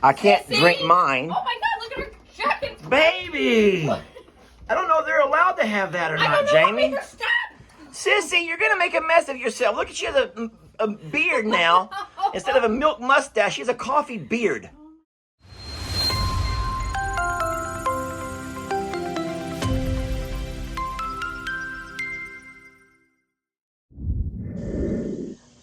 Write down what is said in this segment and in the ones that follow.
I can't Sissy! drink mine. Oh my God, look at her jacket. Baby! I don't know if they're allowed to have that or I not, don't know. Jamie. Make her stop. Sissy, you're going to make a mess of yourself. Look, she has a beard now. Instead of a milk mustache, she has a coffee beard.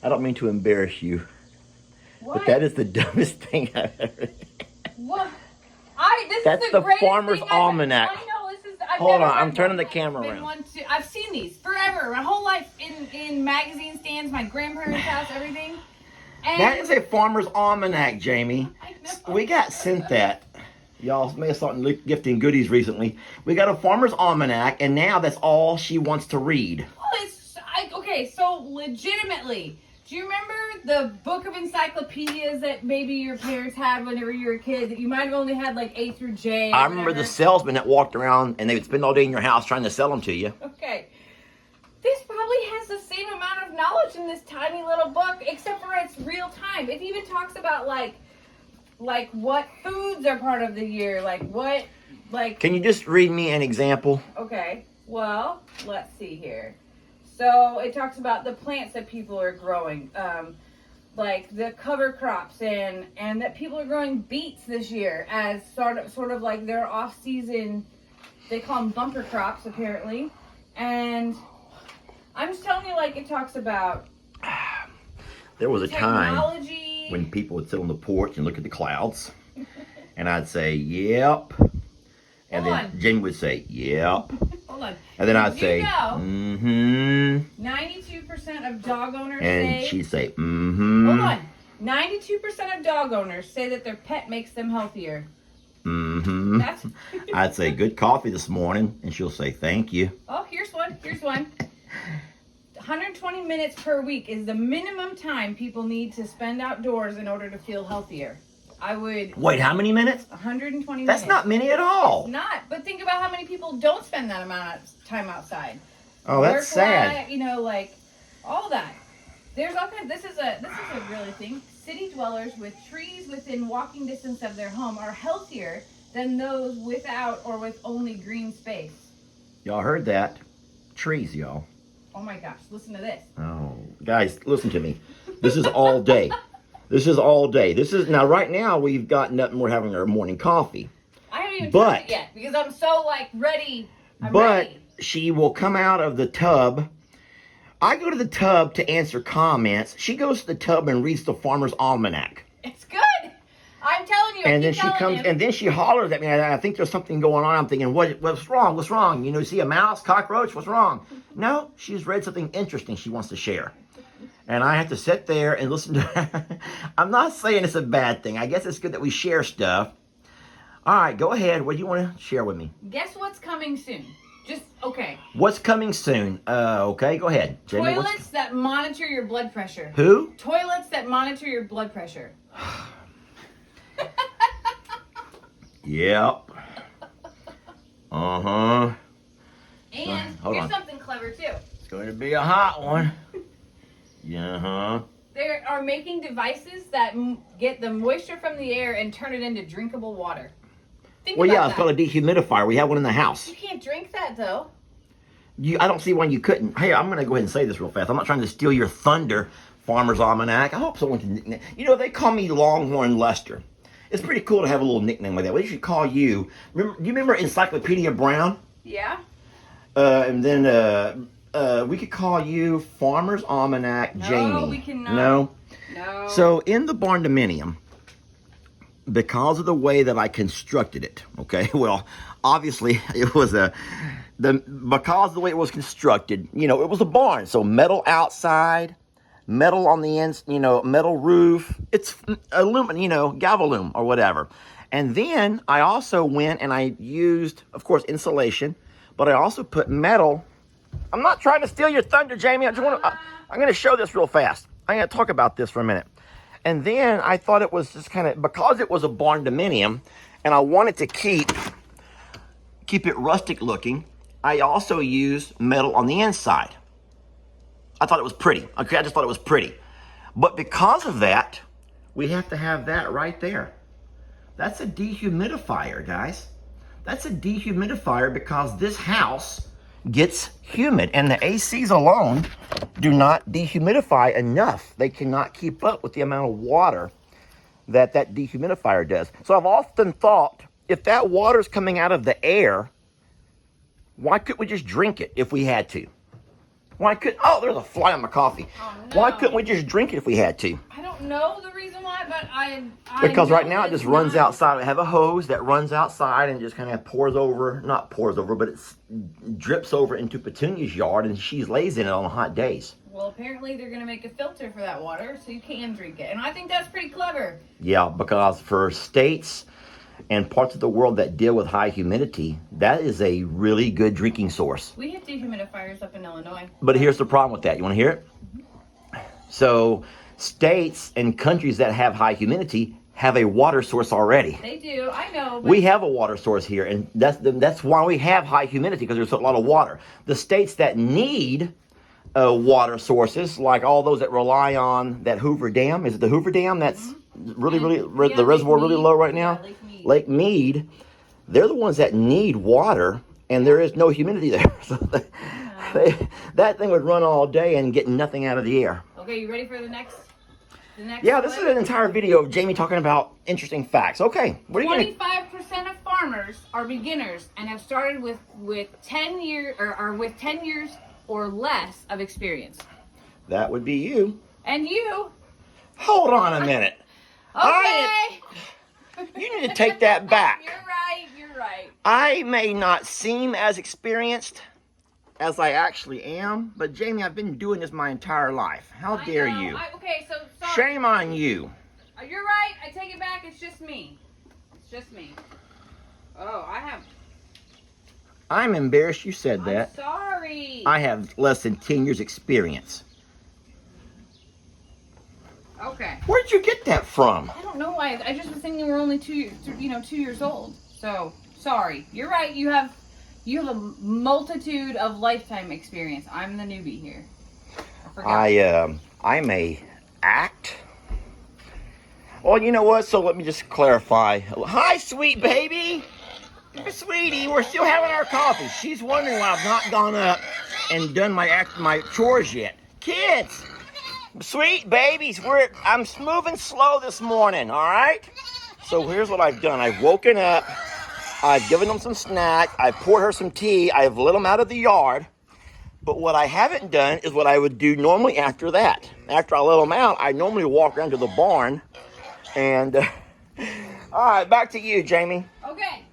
I don't mean to embarrass you, but that is the dumbest thing I've ever. What? That's is the the Farmer's Almanac. I know this is. I've Hold never on, I'm read turning one. the camera Been around. one to- I've seen these forever, my whole life in magazine stands, my grandparents' house, everything. And That is a Farmer's Almanac, Jamie. I know. We got sent that. Y'all may have saw it in gifting goodies recently. We got a Farmer's Almanac, and now that's all she wants to read. Well, okay, so legitimately, do you remember the book of encyclopedias that maybe your parents had whenever you were a kid that you might have only had like A through J? I remember the salesman that walked around and they would spend all day in your house trying to sell them to you. Okay. This probably has the same amount of knowledge in this tiny little book, except for it's real time. It even talks about like what foods are part of the year, Can you just read me an example? Okay, well, let's see here. So it talks about the plants that people are growing, like the cover crops, and that people are growing beets this year as sort of like their off-season. They call them bumper crops, apparently. And I'm just telling you, like, it talks about There was a time technology. when people would sit on the porch and look at the clouds, and I'd say, "Yep," and Hold then on. Jamie would say, "Yep," Hold on. and then I'd Did say, you know "Mm-hmm," 92% of dog owners and say. she'd say, "Mm-hmm." Hold on. 92% of dog owners say that their pet makes them healthier. Mm-hmm. That's. I'd say, "Good coffee this morning," and she'll say, "Thank you." Oh, here's one. 120 minutes per week is the minimum time people need to spend outdoors in order to feel healthier. I would. Wait, how many minutes? 120 That's minutes. not many at all. It's not. But think about how many people don't spend that amount of time outside. Oh, that's sad. Work, you know, like all that. There's all kinds. This is a really thing. City dwellers with trees within walking distance of their home are healthier than those without or with only green space. Y'all heard that? Trees, y'all. Oh my gosh! Listen to this. Oh, guys, listen to me. This is all day. This is all day. This is now. Right now, we've gotten up and we're having our morning coffee. I haven't even touched it yet because I'm so like ready. I'm ready. She will come out of the tub. I go to the tub to answer comments. She goes to the tub and reads the Farmer's Almanac. It's good. I'm telling you. And then she comes, and then she hollers at me. I think there's something going on. I'm thinking, what's wrong? What's wrong? You know, see a mouse, cockroach? What's wrong? No, she's read something interesting she wants to share. And I have to sit there and listen to her. I'm not saying it's a bad thing. I guess it's good that we share stuff. All right, go ahead. What do you want to share with me? Guess what's coming soon? Just, okay. What's coming soon? Okay, go ahead. Jamie, Toilets that monitor your blood pressure. Who? Toilets that monitor your blood pressure. Yep. Uh-huh. And Hold here's on. something clever too. It's going to be a hot one. Yeah, They are making devices that get the moisture from the air and turn it into drinkable water. Think Well, about yeah, that. it's called a dehumidifier. We have one in the house. You can't drink that though. I don't see why you couldn't. Hey, I'm going to go ahead and say this real fast. I'm not trying to steal your thunder, Farmer's Almanac. I hope someone can. You know, they call me Longhorn Lester. It's pretty cool to have a little nickname like that. Well, they should call you. Do you remember Encyclopedia Brown? Yeah. And then we could call you Farmer's Almanac Jamie. No, we cannot. No? No. So in the barndominium, because of the way that I constructed it, okay, well, obviously it was because of the way it was constructed, you know, it was a barn. So metal outside, metal on the ends, you know, metal roof. It's aluminum, you know, Galvalume or whatever. And then I also went and I used, of course, insulation, but I also put metal. I'm not trying to steal your thunder, Jamie. I'm going to show this real fast. I'm going to talk about this for a minute. And then I thought it was just kind of, because it was a barndominium, and I wanted to keep it rustic looking, I also used metal on the inside. I thought it was pretty. Okay, I just thought it was pretty. But because of that, we have to have that right there. That's a dehumidifier, guys. That's a dehumidifier because this house gets humid, and the ACs alone do not dehumidify enough. They cannot keep up with the amount of water that dehumidifier does. So I've often thought, if that water's coming out of the air, why couldn't we just drink it if we had to? Why couldn't, oh, there's a fly on my coffee. Oh, no. Why couldn't we just drink it if we had to? I don't know the reason why, but I Because know right now it it's just runs not. outside. I have a hose that runs outside and just kind of pours over, not pours over, but it drips over into Petunia's yard, and she lays in it on hot days. Well, apparently they're going to make a filter for that water so you can drink it. And I think that's pretty clever. Yeah, because for states and parts of the world that deal with high humidity, that is a really good drinking source. We have dehumidifiers up in Illinois. But here's the problem with that. You want to hear it? So states and countries that have high humidity have a water source already. They do. I know. But We have a water source here, and that's why we have high humidity, because there's a lot of water. The states that need water sources, like all those that rely on that Hoover Dam, is it the Hoover Dam that's really, Yeah, the reservoir Lake really Mead. low right now? Yeah, Lake Mead. Lake Mead, they're the ones that need water, and there is no humidity there. So that thing would run all day and get nothing out of the air. Okay, you ready for the next? Yeah, this is an entire video of Jamie talking about interesting facts. Okay, what are you gonna? 25% of farmers are beginners and have started with 10 years or with 10 years or less of experience. That would be you. And you? Hold on a minute. Okay. You need to take that back. You're right. You're right. I may not seem as experienced as I actually am, but Jamie, I've been doing this my entire life. How dare I know. you? Okay, so sorry. Shame on you. You're right. I take it back. It's just me. It's just me. Oh, I'm embarrassed you said I'm that. sorry. I have less than 10 years experience. Okay. Where'd you get that from? I don't know why. I just was thinking we're only 2 years old. So sorry. You're right. You have a multitude of lifetime experience. I'm the newbie here. I forgot. I may act. Well, you know what? So let me just clarify. Hi, sweet baby. Sweetie, we're still having our coffee. She's wondering why I've not gone up and done my chores yet. Kids, sweet babies, I'm moving slow this morning, all right? So here's what I've done. I've woken up. I've given them some snack. I've poured her some tea. I've let them out of the yard. But what I haven't done is what I would do normally after that. After I let them out, I normally walk around to the barn. And, all right, back to you, Jamie. Okay.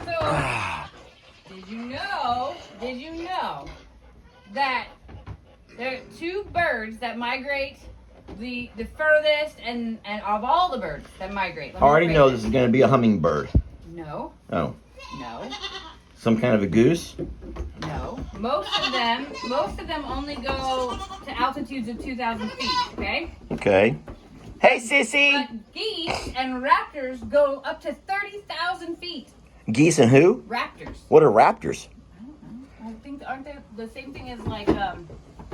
So, did you know that there are 2 birds that migrate the furthest and of all the birds that migrate? I already know this is going to be a hummingbird. No. Oh. No. Some kind of a goose? No. Most of them only go to altitudes of 2,000 feet, okay? Okay. Hey, Sissy! But geese and raptors go up to 30,000 feet. Geese and who? Raptors. What are raptors? I don't know. I think, aren't they the same thing as like,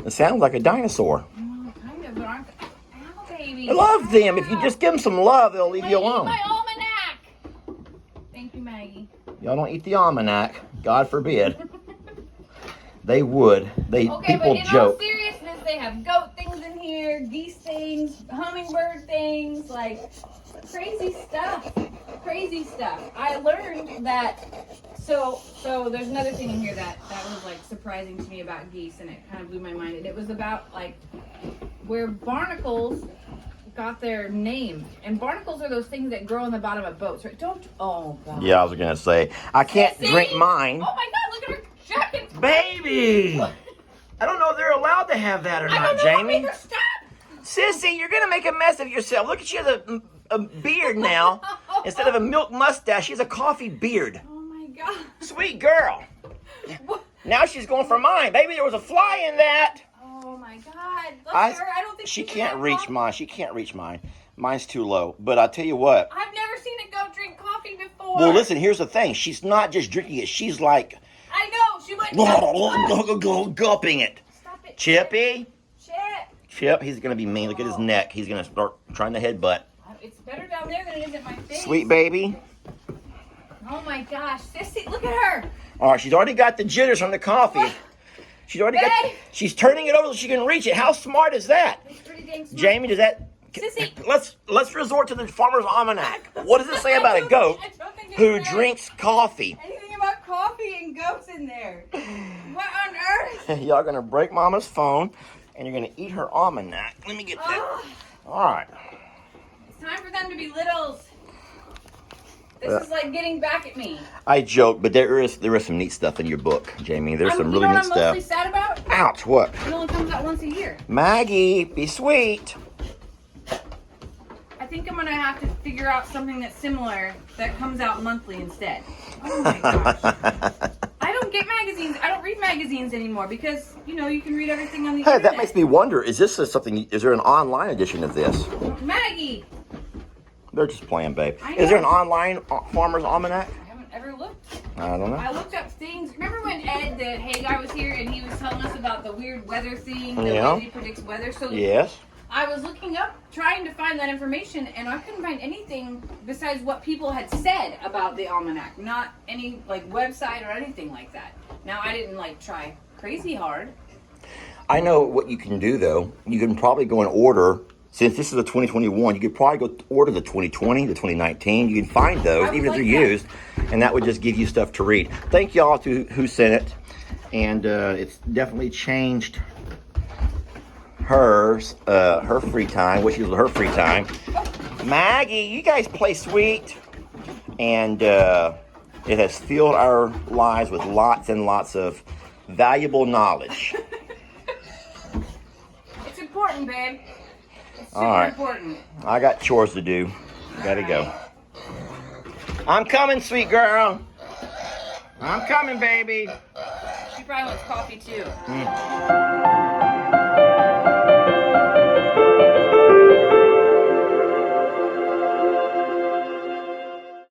It sounds like a dinosaur. kind of, but aren't they? Ow, baby. I love them. If you just give them some love, they'll leave you Eat alone. my almanac. Thank you, Maggie. Y'all don't eat the almanac. God forbid. They would. Okay, People but in all joke. seriousness, they have goat things in here, geese things, hummingbird things, like crazy stuff. Crazy stuff. I learned that. So there's another thing in here that was like surprising to me about geese, and it kind of blew my mind. And it was about like where barnacles got their name. And barnacles are those things that grow on the bottom of boats, right? Oh God. Yeah, I was gonna say I can't Sissy! drink mine. Oh my God! Look at her jacket. Baby! I don't know if they're allowed to have that or I not, don't know. Jamie. Stop. Sissy, you're gonna make a mess of yourself. Look at you have a beard now. Instead of a milk mustache, she has a coffee beard. Oh my God. Sweet girl. What? Now she's going for mine. Baby, there was a fly in that. Oh my God. Look at her. I don't think She can can't have reach coffee. mine. She can't reach mine. Mine's too low. But I'll tell you what. I've never seen a goat drink coffee before. Well, listen, here's the thing. She's not just drinking it. She's like I know. She went. gulping it. Stop it. Chippy. Shit. Chip, he's going to be mean. Look at his neck. He's going to start trying to headbutt. It's better down there than it is at my face. Sweet baby. Oh my gosh, Sissy, look at her. All right, she's already got the jitters from the coffee. What? She's already got. She's turning it over so she can reach it. How smart is that? It's pretty dang smart. Jamie, does that? Sissy. Let's resort to the Farmer's Almanac. What does it say about a goat who drinks coffee? Anything about coffee and goats in there? What on earth? Y'all gonna break Mama's phone, and you're gonna eat her almanac. Let me get that. Oh, All right. it's time for them to be littles. This is like getting back at me. I joke, but there is some neat stuff in your book, Jamie. There's some really neat what I'm stuff. mostly sad about? Ouch! What? It only comes out once a year. Maggie, be sweet. I think I'm gonna have to figure out something that's similar that comes out monthly instead. Oh my gosh. I don't get magazines. I don't read magazines anymore because, you know, you can read everything on the Hey, internet. that makes me wonder. Is this something? Is there an online edition of this? Maggie! They're just playing, babe. I Is there an know. online Farmer's Almanac? I haven't ever looked. I don't know. I looked up things. Remember when Ed, the Hey guy, was here and he was telling us about the weird weather thing, the Yeah. way he predicts weather? So Yes. I was looking up, trying to find that information, and I couldn't find anything besides what people had said about the almanac. Not any like website or anything like that. Now I didn't like try crazy hard. I know what you can do though. You can probably go and order. Since this is a 2021, you could probably go order the 2020, the 2019. You can find those, I would even if like they're that. used, and that would just give you stuff to read. Thank y'all to who sent it, and it's definitely changed her free time, what she uses her free time. Maggie, you guys play sweet, and it has filled our lives with lots and lots of valuable knowledge. It's important, babe. It's super All right. important. I got chores to do. Gotta go. I'm coming, sweet girl. I'm coming, baby. She probably wants coffee too.